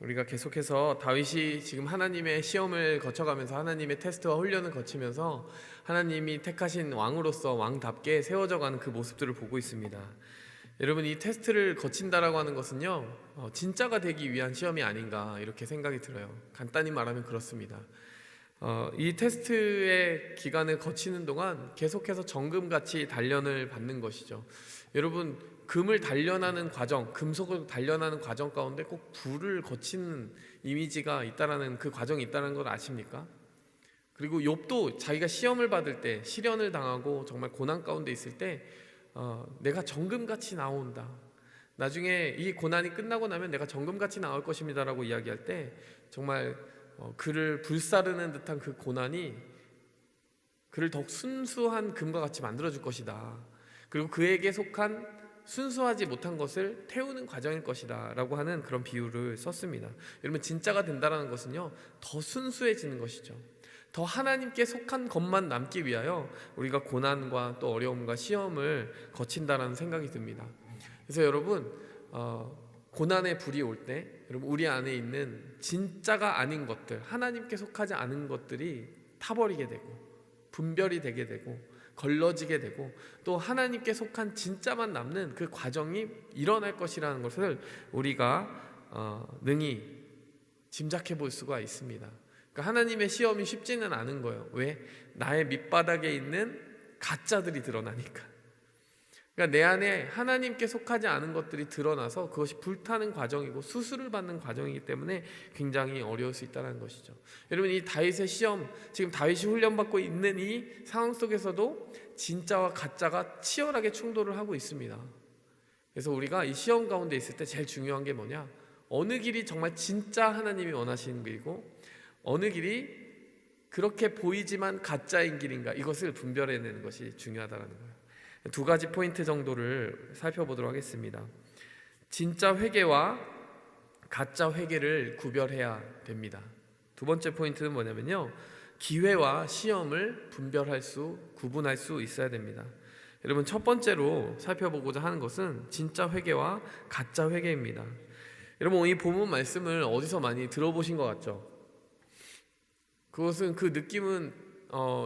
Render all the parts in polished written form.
우리가 계속해서 다윗이 지금 하나님의 시험을 거쳐가면서 하나님의 테스트와 훈련을 거치면서 하나님이 택하신 왕으로서 왕답게 세워져가는 그 모습들을 보고 있습니다. 여러분, 이 테스트를 거친다라고 하는 것은요, 진짜가 되기 위한 시험이 아닌가 이렇게 생각이 들어요. 간단히 말하면 그렇습니다. 이 테스트의 기간을 거치는 동안 계속해서 정금같이 단련을 받는 것이죠. 여러분, 금을 단련하는 과정, 금속을 단련하는 과정 가운데 꼭 불을 거치는 이미지가 있다라는, 그 과정이 있다는 걸 아십니까? 그리고 욥도 자기가 시험을 받을 때, 시련을 당하고 정말 고난 가운데 있을 때 내가 정금같이 나온다, 나중에 이 고난이 끝나고 나면 내가 정금같이 나올 것입니다 라고 이야기할 때 정말 그를 불사르는 듯한 그 고난이 그를 더욱 순수한 금과 같이 만들어줄 것이다, 그리고 그에게 속한 순수하지 못한 것을 태우는 과정일 것이다 라고 하는 그런 비유를 썼습니다. 여러분, 진짜가 된다는 것은요, 더 순수해지는 것이죠. 더 하나님께 속한 것만 남기 위하여 우리가 고난과 또 어려움과 시험을 거친다라는 생각이 듭니다. 그래서 여러분, 고난의 불이 올 때 여러분, 우리 안에 있는 진짜가 아닌 것들, 하나님께 속하지 않은 것들이 타버리게 되고 분별이 되게 되고 걸러지게 되고 또 하나님께 속한 진짜만 남는 그 과정이 일어날 것이라는 것을 우리가 능히 짐작해 볼 수가 있습니다. 그러니까 하나님의 시험이 쉽지는 않은 거예요. 왜? 나의 밑바닥에 있는 가짜들이 드러나니까. 그러니까 내 안에 하나님께 속하지 않은 것들이 드러나서 그것이 불타는 과정이고 수술을 받는 과정이기 때문에 굉장히 어려울 수 있다는 것이죠. 여러분, 이 다윗의 시험, 지금 다윗이 훈련받고 있는 이 상황 속에서도 진짜와 가짜가 치열하게 충돌을 하고 있습니다. 그래서 우리가 이 시험 가운데 있을 때 제일 중요한 게 뭐냐, 어느 길이 정말 진짜 하나님이 원하시는 길이고 어느 길이 그렇게 보이지만 가짜인 길인가, 이것을 분별해내는 것이 중요하다는 거예요. 두 가지 포인트 정도를 살펴보도록 하겠습니다. 진짜 회개와 가짜 회개를 구별해야 됩니다. 두 번째 포인트는 뭐냐면요, 기회와 시험을 구분할 수 있어야 됩니다. 여러분, 첫 번째로 살펴보고자 하는 것은 진짜 회개와 가짜 회개입니다. 여러분, 이 본문 말씀을 어디서 많이 들어보신 것 같죠? 그 느낌은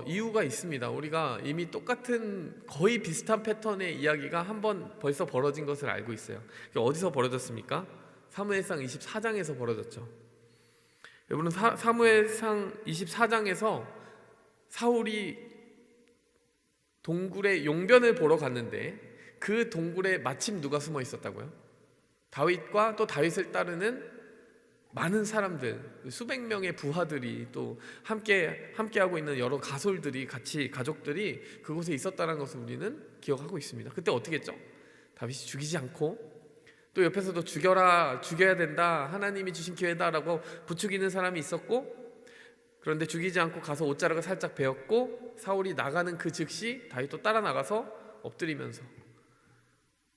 이유가 있습니다. 우리가 이미 똑같은 거의 비슷한 패턴의 이야기가 한번 벌써 벌어진 것을 알고 있어요. 어디서 벌어졌습니까? 사무엘상 24장에서 벌어졌죠. 여러분, 사무엘상 24장에서 사울이 동굴에 용변을 보러 갔는데 그 동굴에 마침 누가 숨어 있었다고요? 다윗과 또 다윗을 따르는 많은 사람들, 수백 명의 부하들이 또 함께하고 있는 여러 가솔들이, 가족들이 그곳에 있었다는 것을 우리는 기억하고 있습니다. 그때 어떻게 했죠? 다윗이 죽이지 않고 또 옆에서도 죽여야 된다, 하나님이 주신 기회다라고 부추기는 사람이 있었고, 그런데 죽이지 않고 가서 옷자락을 살짝 베었고 사울이 나가는 그 즉시 다윗도 따라 나가서 엎드리면서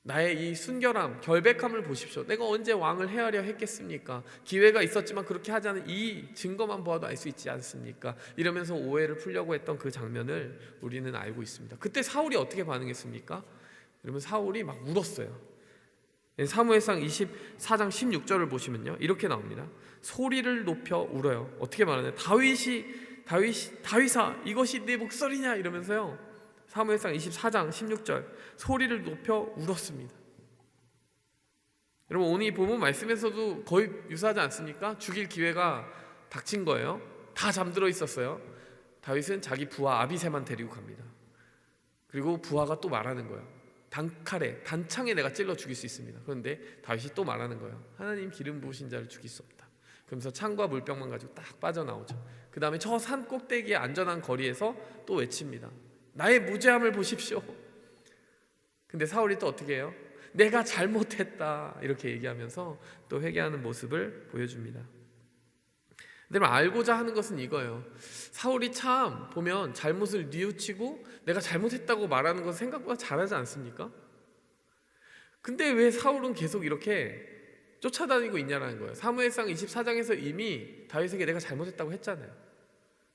나의 이 순결함, 결백함을 보십시오. 내가 언제 왕을 헤아려 했겠습니까? 기회가 있었지만 그렇게 하지 않은 이 증거만 보아도 알 수 있지 않습니까? 이러면서 오해를 풀려고 했던 그 장면을 우리는 알고 있습니다. 그때 사울이 어떻게 반응했습니까? 여러분, 사울이 막 울었어요. 사무엘상 24장 16절을 보시면요, 이렇게 나옵니다. 소리를 높여 울어요. 어떻게 말하냐? 다윗아, 이것이 내 목소리냐? 이러면서요, 사무엘상 24장 16절, 소리를 높여 울었습니다. 여러분, 오늘 이 본문 말씀에서도 거의 유사하지 않습니까? 죽일 기회가 닥친 거예요. 다 잠들어 있었어요. 다윗은 자기 부하 아비새만 데리고 갑니다. 그리고 부하가 또 말하는 거예요. 단창에 내가 찔러 죽일 수 있습니다. 그런데 다윗이 또 말하는 거예요. 하나님 기름 부으신 자를 죽일 수 없다. 그러면서 창과 물병만 가지고 딱 빠져나오죠. 그 다음에 저 산 꼭대기의 안전한 거리에서 또 외칩니다. 나의 무죄함을 보십시오. 근데 사울이 또 어떻게 해요? 내가 잘못했다, 이렇게 얘기하면서 또 회개하는 모습을 보여줍니다. 근데 알고자 하는 것은 이거예요. 사울이 참 보면 잘못을 뉘우치고 내가 잘못했다고 말하는 것은 생각보다 잘하지 않습니까? 근데 왜 사울은 계속 이렇게 쫓아다니고 있냐라는 거예요. 사무엘상 24장에서 이미 다윗에게 내가 잘못했다고 했잖아요.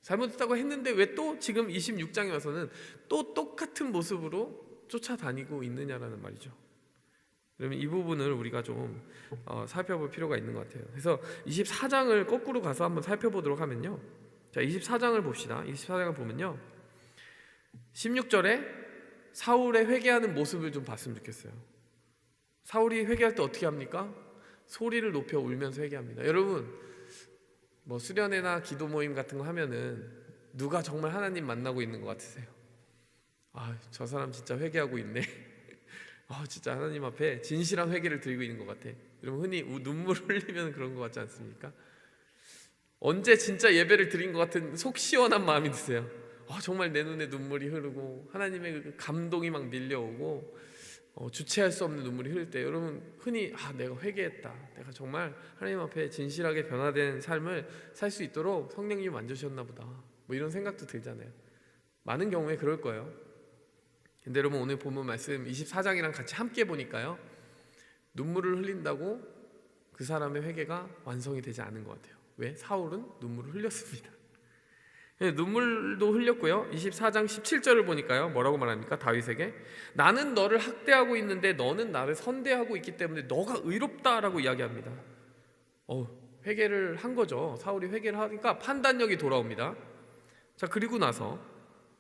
잘못했다고 했는데 왜 또 지금 26장에 와서는 또 똑같은 모습으로 쫓아다니고 있느냐라는 말이죠. 그러면 이 부분을 우리가 좀 살펴볼 필요가 있는 것 같아요. 그래서 24장을 거꾸로 가서 한번 살펴보도록 하면요, 자 24장을 봅시다. 24장을 보면요 16절에 사울의 회개하는 모습을 좀 봤으면 좋겠어요. 사울이 회개할 때 어떻게 합니까? 소리를 높여 울면서 회개합니다. 여러분 뭐 수련회나 기도 모임 같은 거 하면은 누가 정말 하나님 만나고 있는 것 같으세요? 아, 저 사람 진짜 회개하고 있네. 진짜 하나님 앞에 진실한 회개를 드리고 있는 것 같아. 여러분 흔히 눈물을 흘리면 그런 것 같지 않습니까? 언제 진짜 예배를 드린 것 같은 속 시원한 마음이 드세요? 정말 내 눈에 눈물이 흐르고 하나님의 그 감동이 막 밀려오고 주체할 수 없는 눈물이 흐를 때 여러분 흔히 내가 회개했다, 내가 정말 하나님 앞에 진실하게 변화된 삶을 살 수 있도록 성령님이 만드셨나 보다, 뭐 이런 생각도 들잖아요. 많은 경우에 그럴 거예요. 근데 여러분 오늘 본문 말씀 24장이랑 같이 함께 보니까요, 눈물을 흘린다고 그 사람의 회개가 완성이 되지 않은 것 같아요. 왜? 사울은 눈물을 흘렸습니다. 눈물도 흘렸고요. 24장 17절을 보니까요, 뭐라고 말합니까? 다윗에게 나는 너를 학대하고 있는데 너는 나를 선대하고 있기 때문에 너가 의롭다라고 이야기합니다. 회개를 한 거죠. 사울이 회개를 하니까 판단력이 돌아옵니다. 자, 그리고 나서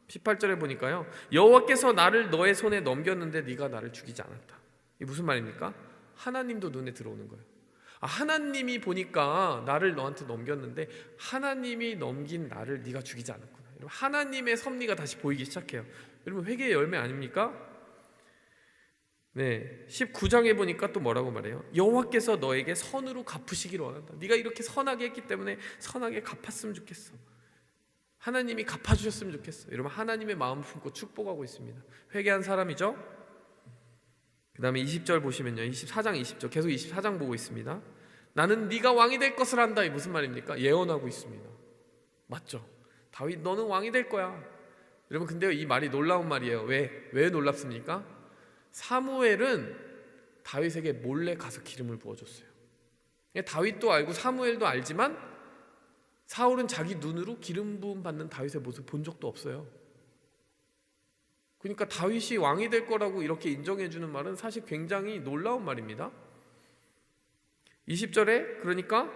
18절에 보니까요, 여호와께서 나를 너의 손에 넘겼는데 네가 나를 죽이지 않았다. 이게 무슨 말입니까? 하나님도 눈에 들어오는 거예요. 하나님이 보니까 나를 너한테 넘겼는데 하나님이 넘긴 나를 네가 죽이지 않았구나. 하나님의 섭리가 다시 보이기 시작해요. 여러분 회개의 열매 아닙니까? 네, 19장에 보니까 또 뭐라고 말해요? 여호와께서 너에게 선으로 갚으시기를 원한다. 네가 이렇게 선하게 했기 때문에 선하게 갚았으면 좋겠어. 하나님이 갚아주셨으면 좋겠어. 여러분 하나님의 마음을 품고 축복하고 있습니다. 회개한 사람이죠. 그 다음에 20절 보시면요, 24장 20절 계속 24장 보고 있습니다. 나는 네가 왕이 될 것을 한다. 이 무슨 말입니까? 예언하고 있습니다. 맞죠? 다윗 너는 왕이 될 거야. 여러분 근데요, 이 말이 놀라운 말이에요. 왜 놀랍습니까? 사무엘은 다윗에게 몰래 가서 기름을 부어줬어요. 다윗도 알고 사무엘도 알지만 사울은 자기 눈으로 기름 부음 받는 다윗의 모습 본 적도 없어요. 그러니까 다윗이 왕이 될 거라고 이렇게 인정해주는 말은 사실 굉장히 놀라운 말입니다. 20절에 그러니까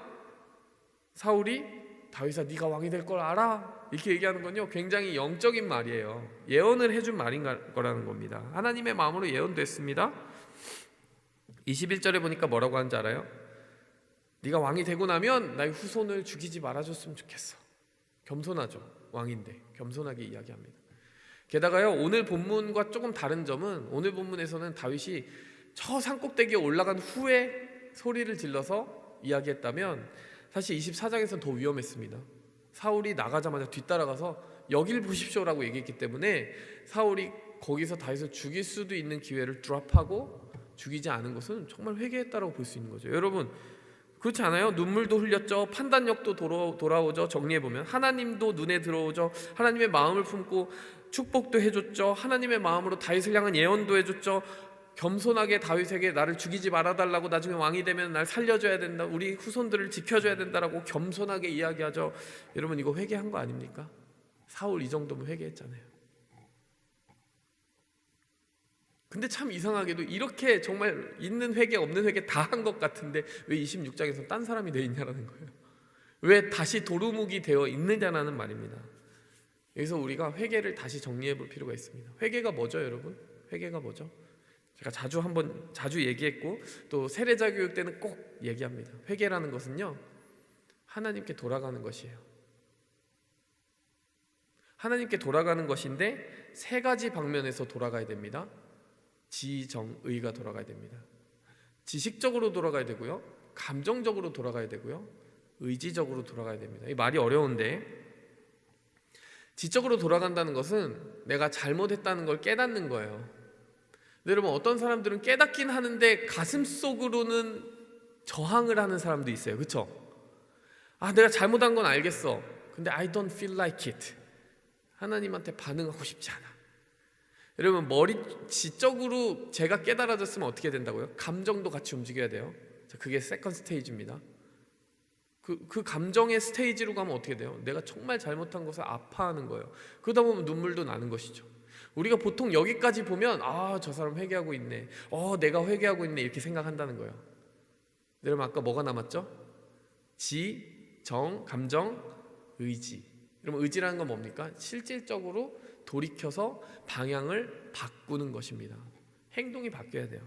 사울이 다윗아 네가 왕이 될 걸 알아, 이렇게 얘기하는 건요 굉장히 영적인 말이에요. 예언을 해준 말인 거라는 겁니다. 하나님의 마음으로 예언됐습니다. 21절에 보니까 뭐라고 하는지 알아요? 네가 왕이 되고 나면 나의 후손을 죽이지 말아줬으면 좋겠어. 겸손하죠. 왕인데 겸손하게 이야기합니다. 게다가요 오늘 본문과 조금 다른 점은, 오늘 본문에서는 다윗이 저 산꼭대기에 올라간 후에 소리를 질러서 이야기했다면 사실 24장에서는 더 위험했습니다. 사울이 나가자마자 뒤따라가서 여길 보십시오라고 얘기했기 때문에 사울이 거기서 다윗을 죽일 수도 있는 기회를 드랍하고 죽이지 않은 것은 정말 회개했다라고 볼 수 있는 거죠. 여러분 그렇지 않아요? 눈물도 흘렸죠. 판단력도 돌아오죠. 정리해보면 하나님도 눈에 들어오죠. 하나님의 마음을 품고 축복도 해줬죠. 하나님의 마음으로 다윗을 향한 예언도 해줬죠. 겸손하게 다윗에게 나를 죽이지 말아달라고, 나중에 왕이 되면 날 살려줘야 된다, 우리 후손들을 지켜줘야 된다라고 겸손하게 이야기하죠. 여러분 이거 회개한 거 아닙니까? 사울 이 정도면 회개했잖아요. 근데 참 이상하게도 이렇게 정말 있는 회개 없는 회개 다 한 것 같은데 왜 26장에서 딴 사람이 되어 있냐라는 거예요. 왜 다시 도루묵이 되어 있느냐라는 말입니다. 여기서 우리가 회개를 다시 정리해 볼 필요가 있습니다. 회개가 뭐죠 여러분? 회개가 뭐죠? 제가 자주 얘기했고 또 세례자 교육 때는 꼭 얘기합니다. 회개라는 것은요 하나님께 돌아가는 것이에요. 하나님께 돌아가는 것인데 세 가지 방면에서 돌아가야 됩니다. 지정의가 돌아가야 됩니다. 지식적으로 돌아가야 되고요, 감정적으로 돌아가야 되고요, 의지적으로 돌아가야 됩니다. 이 말이 어려운데, 지적으로 돌아간다는 것은 내가 잘못했다는 걸 깨닫는 거예요. 근데 여러분 어떤 사람들은 깨닫긴 하는데 가슴속으로는 저항을 하는 사람도 있어요. 그렇죠? 내가 잘못한 건 알겠어. 근데 I don't feel like it. 하나님한테 반응하고 싶지 않아. 여러분 지적으로 제가 깨달아졌으면 어떻게 된다고요? 감정도 같이 움직여야 돼요. 그게 세컨 스테이지입니다. 그 감정의 스테이지로 가면 어떻게 돼요? 내가 정말 잘못한 것을 아파하는 거예요. 그러다 보면 눈물도 나는 것이죠. 우리가 보통 여기까지 보면 저 사람 회개하고 있네, 내가 회개하고 있네 이렇게 생각한다는 거예요. 여러분 아까 뭐가 남았죠? 지, 정, 감정, 의지. 여러분 의지라는 건 뭡니까? 실질적으로 돌이켜서 방향을 바꾸는 것입니다. 행동이 바뀌어야 돼요.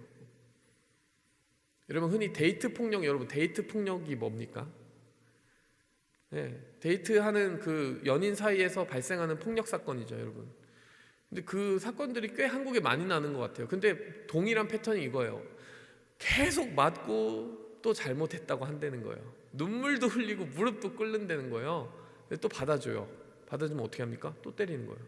여러분 흔히 데이트 폭력, 여러분 데이트 폭력이 뭡니까? 네, 데이트하는 그 연인 사이에서 발생하는 폭력 사건이죠, 여러분. 근데 그 사건들이 꽤 한국에 많이 나는 것 같아요. 근데 동일한 패턴이 이거예요. 계속 맞고 또 잘못했다고 한다는 거예요. 눈물도 흘리고 무릎도 꿇는다는 거예요. 근데 또 받아줘요. 받아주면 어떻게 합니까? 또 때리는 거예요.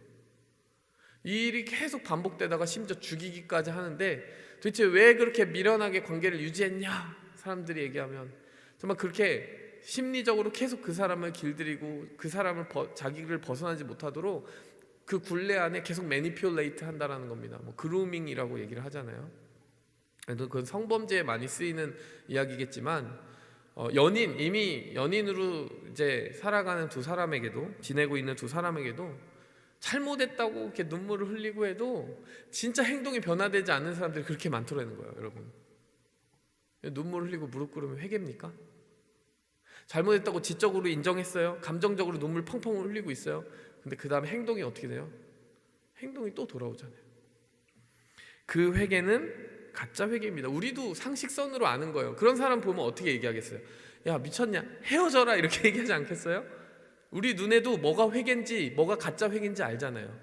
이 일이 계속 반복되다가 심지어 죽이기까지 하는데 도대체 왜 그렇게 미련하게 관계를 유지했냐? 사람들이 얘기하면 정말 그렇게 심리적으로 계속 그 사람을 길들이고 그 사람을 자기를 벗어나지 못하도록 그 굴레 안에 계속 매니퓰레이트 한다라는 겁니다. 뭐 그루밍이라고 얘기를 하잖아요. 그건 성범죄에 많이 쓰이는 이야기겠지만 이미 연인으로 이제 살아가는 두 사람에게도, 지내고 있는 두 사람에게도 잘못했다고 이렇게 눈물을 흘리고 해도 진짜 행동이 변화되지 않는 사람들이 그렇게 많더라는 거예요, 여러분. 눈물 흘리고 무릎 꿇으면 회개입니까? 잘못했다고 지적으로 인정했어요. 감정적으로 눈물 펑펑 흘리고 있어요. 근데 그 다음에 행동이 어떻게 돼요? 행동이 또 돌아오잖아요. 그 회개는 가짜 회개입니다. 우리도 상식선으로 아는 거예요. 그런 사람 보면 어떻게 얘기하겠어요? 야 미쳤냐? 헤어져라 이렇게 얘기하지 않겠어요? 우리 눈에도 뭐가 회개인지 뭐가 가짜 회개인지 알잖아요.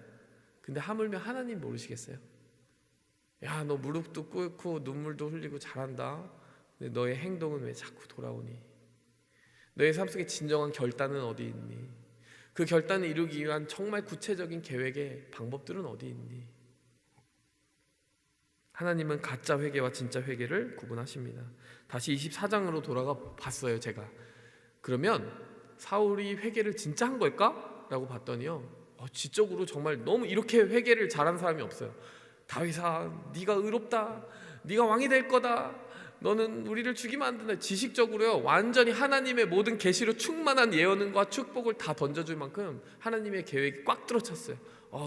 근데 하물며 하나님 모르시겠어요? 야 너 무릎도 꿇고 눈물도 흘리고 잘한다. 근데 너의 행동은 왜 자꾸 돌아오니? 너의 삶 속에 진정한 결단은 어디 있니? 그 결단을 이루기 위한 정말 구체적인 계획의 방법들은 어디 있니? 하나님은 가짜 회개와 진짜 회개를 구분하십니다. 다시 24장으로 돌아가 봤어요, 제가. 그러면 사울이 회개를 진짜 한 걸까? 라고 봤더니요, 지적으로 정말 너무 이렇게 회개를 잘한 사람이 없어요. 다윗아, 네가 의롭다, 네가 왕이 될 거다, 너는 우리를 죽이면 안 된다. 지식적으로요 완전히 하나님의 모든 계시로 충만한 예언과 축복을 다 던져줄 만큼 하나님의 계획이 꽉 들어찼어요.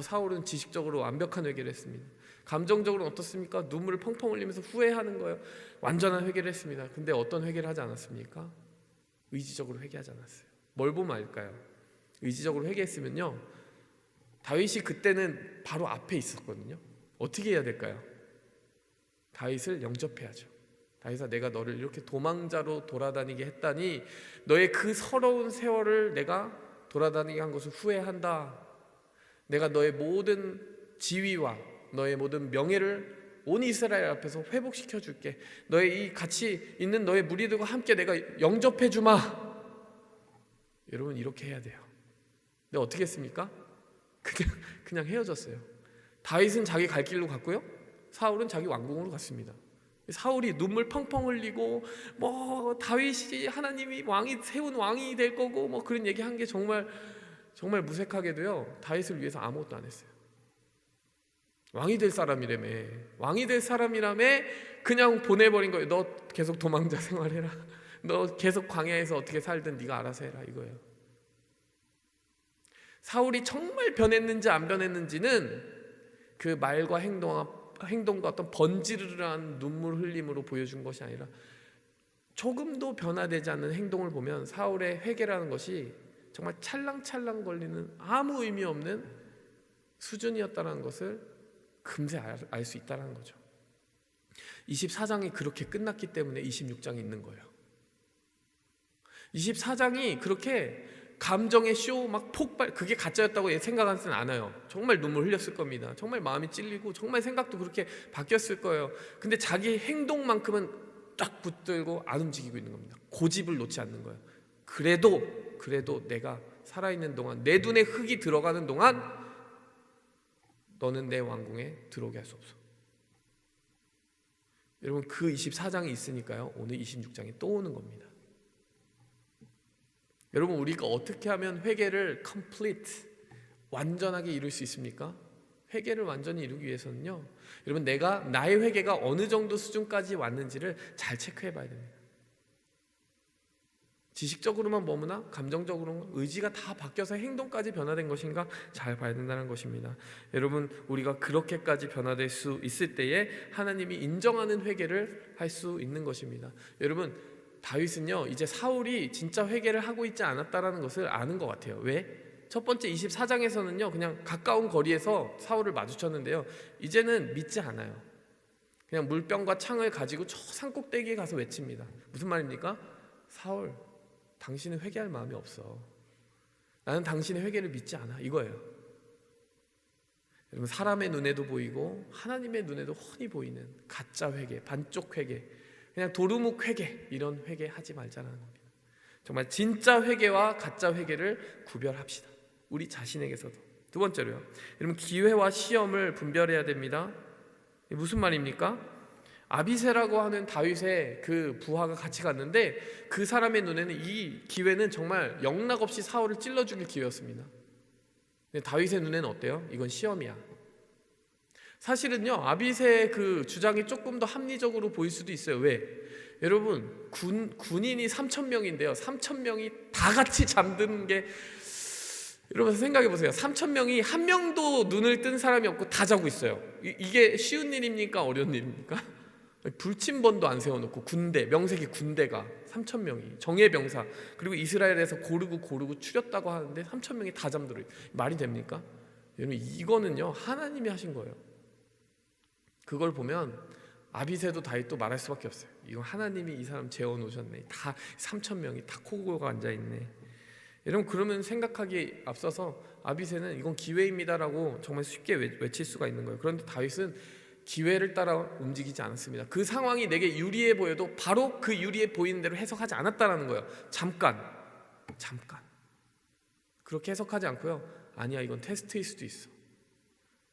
사울은 지식적으로 완벽한 회개를 했습니다. 감정적으로는 어떻습니까? 눈물을 펑펑 흘리면서 후회하는 거예요. 완전한 회개를 했습니다. 근데 어떤 회개를 하지 않았습니까? 의지적으로 회개하지 않았어요. 뭘 보면 알까요? 의지적으로 회개했으면요, 다윗이 그때는 바로 앞에 있었거든요. 어떻게 해야 될까요? 다윗을 영접해야죠. 다윗아, 내가 너를 이렇게 도망자로 돌아다니게 했다니 너의 그 서러운 세월을 내가 돌아다니게 한 것을 후회한다. 내가 너의 모든 지위와 너의 모든 명예를 온 이스라엘 앞에서 회복시켜 줄게. 너의 이 같이 있는 너의 무리들과 함께 내가 영접해 주마. 여러분 이렇게 해야 돼요. 근데 어떻게 했습니까? 그냥 헤어졌어요. 다윗은 자기 갈 길로 갔고요, 사울은 자기 왕궁으로 갔습니다. 사울이 눈물 펑펑 흘리고 다윗이 하나님이 세운 왕이 될 거고 그런 얘기한 게 정말 무색하게도요 다윗을 위해서 아무것도 안 했어요. 왕이 될 사람이라며, 그냥 보내버린 거예요. 너 계속 도망자 생활해라. 너 계속 광야에서 어떻게 살든 네가 알아서 해라, 이거예요. 사울이 정말 변했는지 안 변했는지는 그 말과 행동과 어떤 번지르르한 눈물 흘림으로 보여준 것이 아니라 조금도 변화되지 않는 행동을 보면 사울의 회개라는 것이 정말 찰랑찰랑 걸리는 아무 의미 없는 수준이었다는 것을 금세 알 수 있다는 거죠. 24장이 그렇게 끝났기 때문에 26장이 있는 거예요. 24장이 그렇게 감정의 쇼 폭발, 그게 가짜였다고 생각하지는 않아요. 정말 눈물 흘렸을 겁니다. 정말 마음이 찔리고 정말 생각도 그렇게 바뀌었을 거예요. 근데 자기 행동만큼은 딱 붙들고 안 움직이고 있는 겁니다. 고집을 놓지 않는 거예요. 그래도 내가 살아있는 동안, 내 눈에 흙이 들어가는 동안 너는 내 왕궁에 들어오게 할 수 없어. 여러분 그 24장이 있으니까요 오늘 26장이 또 오는 겁니다. 여러분 우리가 어떻게 하면 회개를 complete, 완전하게 이룰 수 있습니까? 회개를 완전히 이루기 위해서는요, 여러분 나의 회개가 어느 정도 수준까지 왔는지를 잘 체크해 봐야 됩니다. 지식적으로만 머무나 감정적으로 의지가 다 바뀌어서 행동까지 변화된 것인가 잘 봐야 된다는 것입니다. 여러분, 우리가 그렇게까지 변화될 수 있을 때에 하나님이 인정하는 회개를 할 수 있는 것입니다. 여러분, 다윗은요 이제 사울이 진짜 회개를 하고 있지 않았다라는 것을 아는 것 같아요. 왜? 첫 번째 24장에서는요 그냥 가까운 거리에서 사울을 마주쳤는데요, 이제는 믿지 않아요. 그냥 물병과 창을 가지고 저 산꼭대기에 가서 외칩니다. 무슨 말입니까? 사울, 당신은 회개할 마음이 없어. 나는 당신의 회개를 믿지 않아, 이거예요. 여러분, 사람의 눈에도 보이고 하나님의 눈에도 훤히 보이는 가짜 회개, 반쪽 회개, 그냥 도루묵 회개, 이런 회개 하지 말자는 겁니다. 정말 진짜 회개와 가짜 회개를 구별합시다, 우리 자신에게서도. 두 번째로요, 여러분, 기회와 시험을 분별해야 됩니다. 무슨 말입니까? 아비새라고 하는 다윗의 그 부하가 같이 갔는데 그 사람의 눈에는 이 기회는 정말 영락없이 사울을 찔러 죽일 기회였습니다. 근데 다윗의 눈에는 어때요? 이건 시험이야. 사실은요 아비새의 그 주장이 조금 더 합리적으로 보일 수도 있어요. 왜? 여러분, 군인이 3,000명인데요 3,000명이 다 같이 잠드는 게, 여러분 생각해 보세요. 3,000명이 한 명도 눈을 뜬 사람이 없고 다 자고 있어요. 이게 쉬운 일입니까? 어려운 일입니까? 불침번도 안 세워놓고 군대, 명색이 군대가 3,000명이 정예병사, 그리고 이스라엘에서 고르고 추렸다고 하는데 3,000명이 다 잠들어요. 말이 됩니까? 여러분, 이거는요 하나님이 하신 거예요. 그걸 보면 아비새도 다윗도 말할 수밖에 없어요. 이건 하나님이 이 사람 재워놓으셨네. 다 3,000명이 다 코고가 앉아있네. 여러분, 그러면 생각하기에 앞서서 아비새는 이건 기회입니다라고 정말 쉽게 외칠 수가 있는 거예요. 그런데 다윗은 기회를 따라 움직이지 않았습니다. 그 상황이 내게 유리해 보여도 바로 그 유리해 보이는 대로 해석하지 않았다라는 거예요. 잠깐 그렇게 해석하지 않고요, 아니야, 이건 테스트일 수도 있어.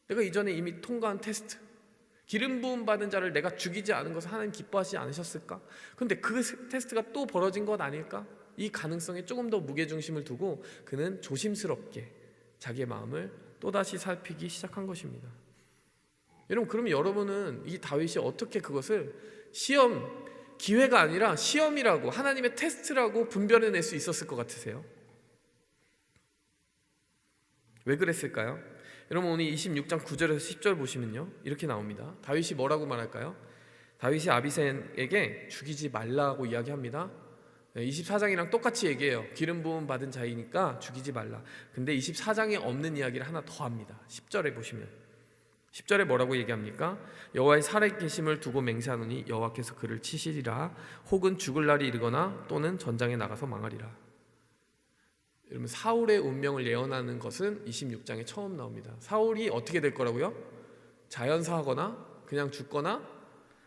내가 이전에 이미 통과한 테스트, 기름 부음 받은 자를 내가 죽이지 않은 것을 하나님 기뻐하시지 않으셨을까? 그런데 그 테스트가 또 벌어진 것 아닐까? 이 가능성에 조금 더 무게중심을 두고 그는 조심스럽게 자기의 마음을 또다시 살피기 시작한 것입니다. 여러분, 그럼 여러분은 이 다윗이 어떻게 그것을 시험, 기회가 아니라 시험이라고, 하나님의 테스트라고 분별해낼 수 있었을 것 같으세요? 왜 그랬을까요? 여러분, 오늘 26장 9절에서 10절 보시면요 이렇게 나옵니다. 다윗이 뭐라고 말할까요? 다윗이 아비새에게 죽이지 말라고 이야기합니다. 24장이랑 똑같이 얘기해요. 기름 부음 받은 자이니까 죽이지 말라. 근데 24장에 없는 이야기를 하나 더 합니다. 10절에 보시면 10절에 뭐라고 얘기합니까? 여호와의 살아계심을 두고 맹세하노니 여호와께서 그를 치시리라. 혹은 죽을 날이 이르거나 또는 전장에 나가서 망하리라. 여러분, 사울의 운명을 예언하는 것은 26장에 처음 나옵니다. 사울이 어떻게 될 거라고요? 자연사하거나 그냥 죽거나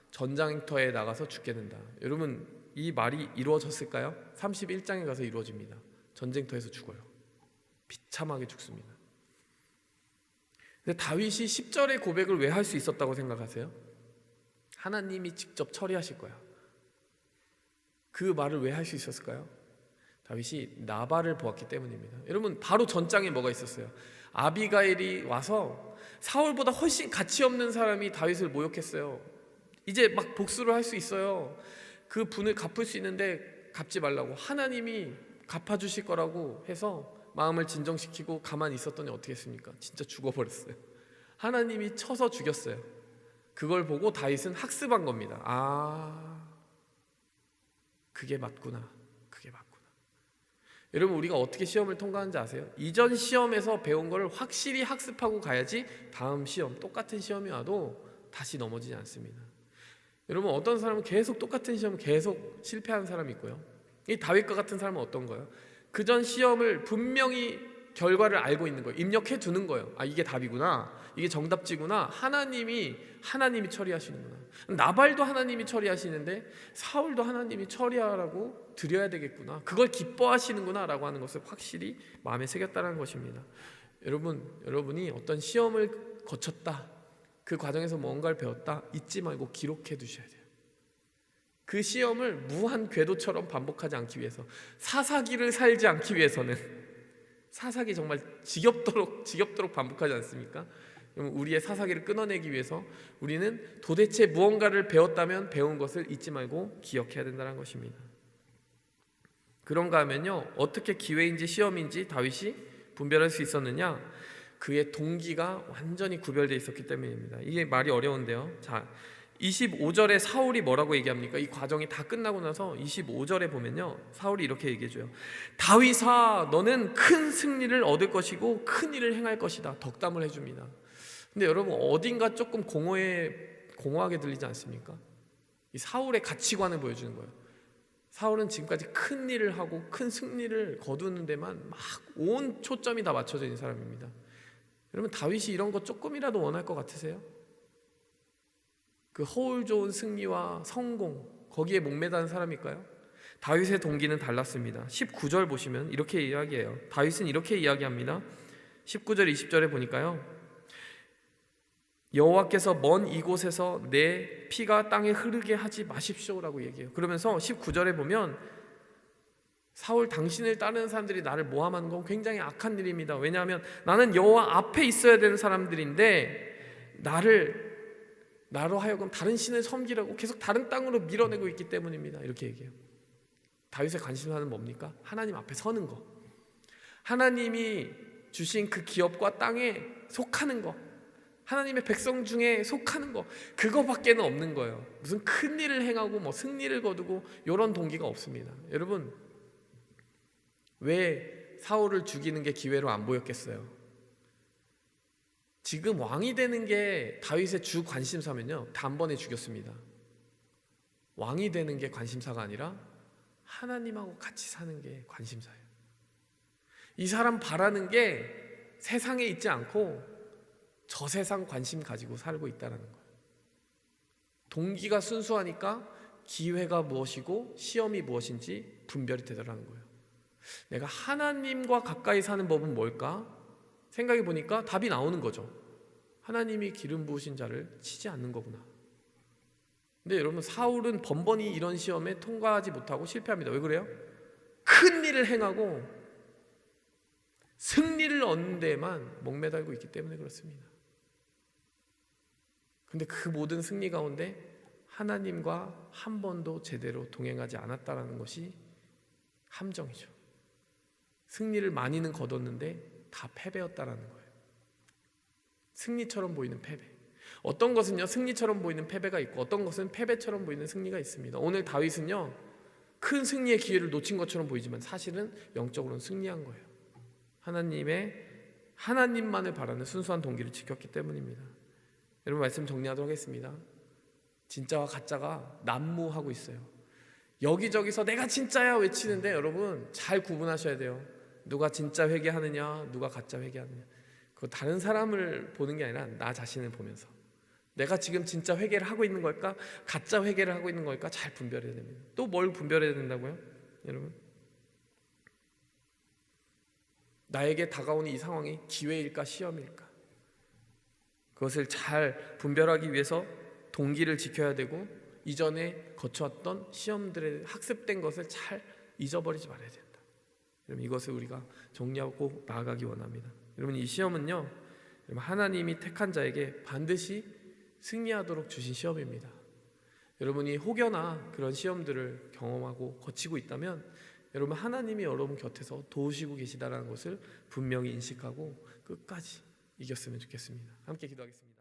전장터에 나가서 죽게 된다. 여러분, 이 말이 이루어졌을까요? 31장에 가서 이루어집니다. 전쟁터에서 죽어요. 비참하게 죽습니다. 근데 다윗이 10절의 고백을 왜 할 수 있었다고 생각하세요? 하나님이 직접 처리하실 거야. 그 말을 왜 할 수 있었을까요? 다윗이 나발을 보았기 때문입니다. 여러분, 바로 전장에 뭐가 있었어요? 아비가일이 와서 사울보다 훨씬 가치 없는 사람이 다윗을 모욕했어요. 이제 막 복수를 할 수 있어요. 그 분을 갚을 수 있는데 갚지 말라고, 하나님이 갚아주실 거라고 해서 마음을 진정시키고 가만히 있었더니 어떻게 했습니까? 진짜 죽어버렸어요. 하나님이 쳐서 죽였어요. 그걸 보고 다윗은 학습한 겁니다. 아, 그게 맞구나. 여러분, 우리가 어떻게 시험을 통과하는지 아세요? 이전 시험에서 배운 걸 확실히 학습하고 가야지 다음 시험, 똑같은 시험이 와도 다시 넘어지지 않습니다. 여러분, 어떤 사람은 계속 똑같은 시험 계속 실패하는 사람이 있고요. 이 다윗과 같은 사람은 어떤 거예요? 그전 시험을 분명히 결과를 알고 있는 거예요. 입력해 두는 거예요. 아, 이게 답이구나, 이게 정답지구나. 하나님이 처리하시는구나. 나발도 하나님이 처리하시는데 사울도 하나님이 처리하라고 드려야 되겠구나, 그걸 기뻐하시는구나 라고 하는 것을 확실히 마음에 새겼다는 것입니다. 여러분이 어떤 시험을 거쳤다, 그 과정에서 뭔가를 배웠다, 잊지 말고 기록해 두셔야 돼요. 그 시험을 무한 궤도처럼 반복하지 않기 위해서, 사사기를 살지 않기 위해서는, 사사기 정말 지겹도록 반복하지 않습니까? 우리의 사사기를 끊어내기 위해서 우리는 도대체 무언가를 배웠다면 배운 것을 잊지 말고 기억해야 된다는 것입니다. 그런가 하면요, 어떻게 기회인지 시험인지 다윗이 분별할 수 있었느냐? 그의 동기가 완전히 구별되어 있었기 때문입니다. 이게 말이 어려운데요. 자, 25절에 사울이 뭐라고 얘기합니까? 이 과정이 다 끝나고 나서 25절에 보면요, 사울이 이렇게 얘기해줘요. 다윗아, 너는 큰 승리를 얻을 것이고 큰 일을 행할 것이다. 덕담을 해줍니다. 근데 여러분, 어딘가 조금 공허하게 들리지 않습니까? 이 사울의 가치관을 보여주는 거예요. 사울은 지금까지 큰 일을 하고 큰 승리를 거두는 데만 막 온 초점이 다 맞춰져 있는 사람입니다. 여러분, 다윗이 이런 거 조금이라도 원할 것 같으세요? 그 허울 좋은 승리와 성공, 거기에 목매다는 사람일까요? 다윗의 동기는 달랐습니다. 19절 보시면 이렇게 이야기해요. 다윗은 이렇게 이야기합니다. 19절 20절에 보니까요, 여호와께서 먼 이곳에서 내 피가 땅에 흐르게 하지 마십시오라고 얘기해요. 그러면서 19절에 보면 사울, 당신을 따르는 사람들이 나를 모함하는 건 굉장히 악한 일입니다. 왜냐하면 나는 여호와 앞에 있어야 되는 사람들인데 나로 하여금 다른 신을 섬기라고 계속 다른 땅으로 밀어내고 있기 때문입니다. 이렇게 얘기해요. 다윗의 관심사는 뭡니까? 하나님 앞에 서는 거, 하나님이 주신 그 기업과 땅에 속하는 거, 하나님의 백성 중에 속하는 거, 그거밖에는 없는 거예요. 무슨 큰 일을 행하고 뭐 승리를 거두고 이런 동기가 없습니다. 여러분, 왜 사울을 죽이는 게 기회로 안 보였겠어요? 지금 왕이 되는 게 다윗의 주 관심사면요, 단번에 죽였습니다. 왕이 되는 게 관심사가 아니라 하나님하고 같이 사는 게 관심사예요. 이 사람 바라는 게 세상에 있지 않고 저 세상 관심 가지고 살고 있다는 거예요. 동기가 순수하니까 기회가 무엇이고 시험이 무엇인지 분별이 되더라는 거예요. 내가 하나님과 가까이 사는 법은 뭘까? 생각해 보니까 답이 나오는 거죠. 하나님이 기름 부으신 자를 치지 않는 거구나. 근데 여러분, 사울은 번번이 이런 시험에 통과하지 못하고 실패합니다. 왜 그래요? 큰 일을 행하고 승리를 얻는 데에만 목매달고 있기 때문에 그렇습니다. 근데 그 모든 승리 가운데 하나님과 한 번도 제대로 동행하지 않았다는 것이 함정이죠. 승리를 많이는 거뒀는데 다 패배였다라는 거예요. 승리처럼 보이는 패배. 어떤 것은요, 승리처럼 보이는 패배가 있고 어떤 것은 패배처럼 보이는 승리가 있습니다. 오늘 다윗은요, 큰 승리의 기회를 놓친 것처럼 보이지만 사실은 영적으로는 승리한 거예요. 하나님만을 바라는 순수한 동기를 지켰기 때문입니다. 여러분, 말씀 정리하도록 하겠습니다. 진짜와 가짜가 난무하고 있어요. 여기저기서 내가 진짜야 외치는데 여러분, 잘 구분하셔야 돼요. 누가 진짜 회개하느냐, 누가 가짜 회개하느냐. 그거 다른 사람을 보는 게 아니라 나 자신을 보면서 내가 지금 진짜 회개를 하고 있는 걸까, 가짜 회개를 하고 있는 걸까 잘 분별해야 됩니다. 또 뭘 분별해야 된다고요? 여러분, 나에게 다가오는 이 상황이 기회일까 시험일까, 그것을 잘 분별하기 위해서 동기를 지켜야 되고 이전에 거쳐왔던 시험들에 학습된 것을 잘 잊어버리지 말아야 된다. 여러분, 이것을 우리가 정리하고 나아가기 원합니다. 여러분, 이 시험은요, 하나님이 택한 자에게 반드시 승리하도록 주신 시험입니다. 여러분이 혹여나 그런 시험들을 경험하고 거치고 있다면 여러분, 하나님이 여러분 곁에서 도우시고 계시다는 것을 분명히 인식하고 끝까지 이겼으면 좋겠습니다. 함께 기도하겠습니다.